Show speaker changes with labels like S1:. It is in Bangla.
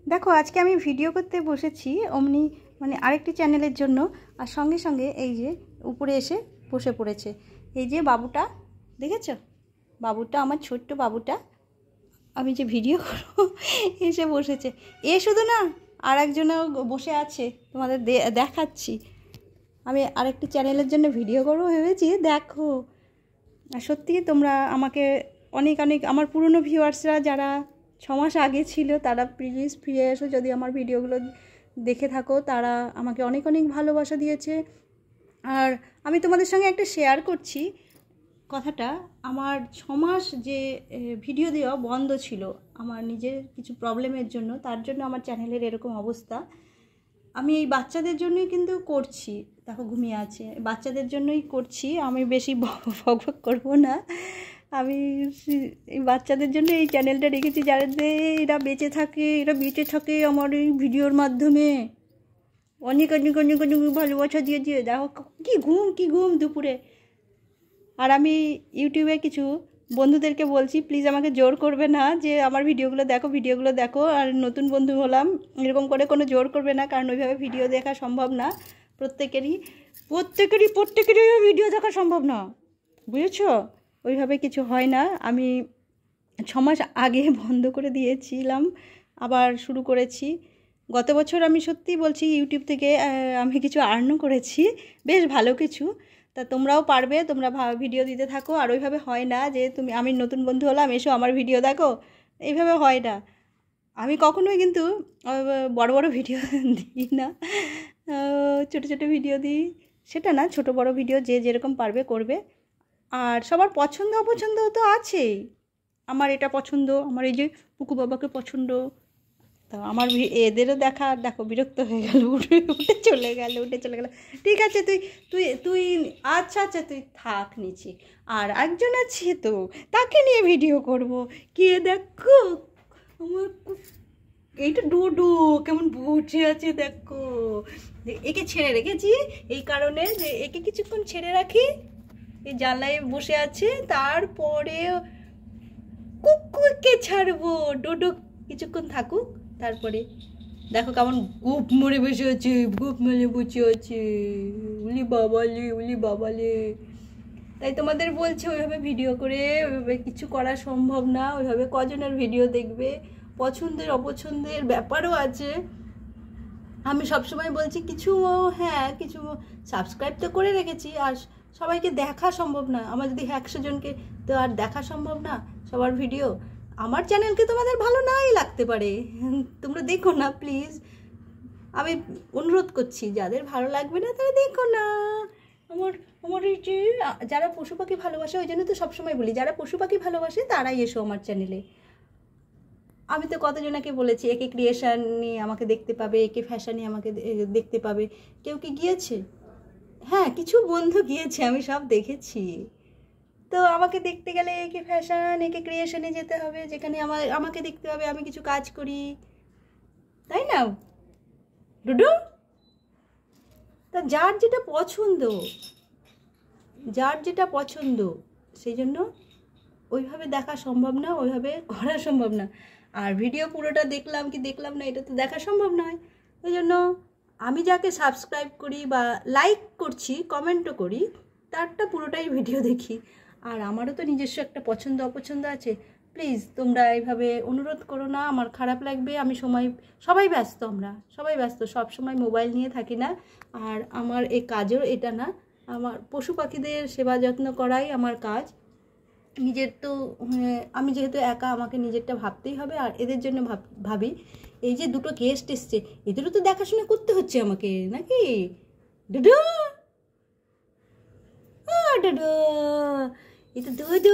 S1: দেখো আজকে আমি ভিডিও করতে বসেছি অমনি মানে আরেকটি চ্যানেলের জন্য, আর সঙ্গে সঙ্গে এই যে উপরে এসে বসে পড়েছে এই যে বাবুটা, দেখেছো? বাবুটা, আমার ছোট্ট বাবুটা, আমি যে ভিডিও করব এসে বসেছে। এ শুধু না, আর একজনও বসে আছে, তোমাদের দেখাচ্ছি। আমি আরেকটি চ্যানেলের জন্য ভিডিও করবো ভেবেছি, দেখো। আর সত্যি তোমরা আমাকে অনেক অনেক, আমার পুরনো ভিউয়ার্সরা যারা 6 মাস আগে ছিল তারা প্লিজ ফিরে এসো। যদি আমার ভিডিওগুলো দেখে থাকো, তারা আমাকে অনেক অনেক ভালোবাসা দিয়েছে। আর আমি তোমাদের সঙ্গে একটা শেয়ার করছি কথাটা। আমার 6 মাস যে ভিডিও দেওয়া বন্ধ ছিল আমার নিজের কিছু প্রবলেমের জন্য, তার জন্য আমার চ্যানেলের এরকম অবস্থা। আমি এই বাচ্চাদের জন্যই কিন্তু করছি, দেখো ঘুমিয়ে আছে, বাচ্চাদের জন্যই করছি। আমি বেশি ভগ করবো না। আমি এই বাচ্চাদের জন্য এই চ্যানেলটা রেখেছি, যাতে এরা বেঁচে থাকে আমার এই ভিডিওর মাধ্যমে। অনেক অনেক অনেক অনেক ভালোবাসা দিয়ে দেখো কি ঘুম দুপুরে। আর আমি ইউটিউবে কিছু বন্ধুদেরকে বলছি, প্লিজ আমাকে জোর করবে না যে আমার ভিডিওগুলো দেখো। আর নতুন বন্ধু হলাম, এরকম করে কোনো জোর করবে না, কারণ ওইভাবে ভিডিও দেখা সম্ভব না। প্রত্যেকেরই ভিডিও দেখা সম্ভব না, বুঝেছো? ওইভাবে কিছু হয় না। আমি 6 মাস আগে বন্ধ করে দিয়েছিলাম, আবার শুরু করেছি গত বছর। আমি সত্যি বলছি, ইউটিউব থেকে আমি কিছু আর্নও করেছি, বেশ ভালো কিছু। তা তোমরাও পারবে, তোমরা ভিডিও দিতে থাকো। আর ওইভাবে হয় না যে আমি নতুন বন্ধু হলাম, এসো আমার ভিডিও দেখো, এইভাবে হয় না। আমি কখনোই কিন্তু বড় বড় ভিডিও দিই না, ছোট ছোট ভিডিও দিই। সেটা না, ছোট বড় ভিডিও যে যেরকম পারবে করবে। আর সবার পছন্দ অপছন্দ তো আছেই। আমার এটা পছন্দ, আমার এই যে পুকু বাবাকে পছন্দ, তা আমার এদেরও দেখা। দেখো বিরক্ত হয়ে গেল, উঠে চলে গেল। ঠিক আছে, তুই আচ্ছা তুই থাক নিচে, আর একজন আছে তো, তাকে নিয়ে ভিডিও করব। কে দেখো, আমার এইটা ডোডো কেমন বসে আছে দেখো। একে ছেড়ে রেখেছি এই কারণে যে একে কিছুক্ষণ ছেড়ে রাখি, এই জানলায় বসে আছে। তারপরে কুকুরকে ছাড়বো, ডোডো কিছুক্ষণ থাকুক, তারপরে দেখো কেমন গুপ মরে বসে আছে, উলি বাবালে। তাই তোমাদের বলছি, ওইভাবে ভিডিও করে ওইভাবে কিছু করা সম্ভব না। ওইভাবে কজনের ভিডিও দেখবে, পছন্দের অপছন্দের ব্যাপারও আছে। আমি সবসময় বলছি কিছু, হ্যাঁ কিছু সাবস্ক্রাইব তো করে রেখেছি, আর সবাইকে দেখা সম্ভব না। আমার যদি 100 জনকে, তো আর দেখা সম্ভব না সবার ভিডিও। আমার চ্যানেলকে তোমাদের ভালো নাই লাগতে পারে, তোমরা দেখো না প্লিজ। আমি অনুরোধ করছি, যাদের ভালো লাগবে না তারা দেখো না। আমার এই যে যারা পশু পাখি ভালোবাসে, ওই জন্য তো সবসময় বলি, যারা পশু পাখি ভালোবাসে তারাই এসো আমার চ্যানেলে। আমি তো কতজনাকে বলেছি, একে ক্রিয়েশন নিয়ে আমাকে দেখতে পাবে, একে ফ্যাশনে আমাকে দেখতে পাবে। কেউ কি গিয়েছে? হ্যাঁ, কিছু বন্ধু গিয়েছে, আমি সব দেখেছি। তো আমাকে দেখতে গেলে একে ফ্যাশন, একে ক্রিয়েশনে যেতে হবে, যেখানে আমাকে দেখতে হবে আমি কিছু কাজ করি, তাই না ডুডু? তা যার যেটা পছন্দ সেই জন্য ওইভাবে দেখা সম্ভব না, ওইভাবে করা সম্ভব না। আর ভিডিও পুরোটা দেখলাম না, এটা তো দেখা সম্ভব নয়। ওই জন্য আমি যাকে সাবস্ক্রাইব করি বা লাইক করছি, কমেন্টও করি, তারটা পুরোটাই ভিডিও দেখি। আর আমারও তো নিজস্ব একটা পছন্দ অপছন্দ আছে। প্লিজ তোমরা এইভাবে অনুরোধ করো না, আমার খারাপ লাগবে। আমি সবাই ব্যস্ত, আমরা সবাই ব্যস্ত, সব সময় মোবাইল নিয়ে থাকি না। আর আমার এই কাজও এটা না, আমার পশু পাখিদের সেবা যত্ন করাই আমার কাজ। নিজের তো আমি যেহেতু একা, আমাকে নিজেরটা ভাবতেই হবে, আর এদের জন্য ভাবি। এই যে দুটো গেস্ট এসছে, এদেরও তো দেখাশোনা করতে হচ্ছে আমাকে, নাকি ডুডু? ডুডু, এটা দুদু।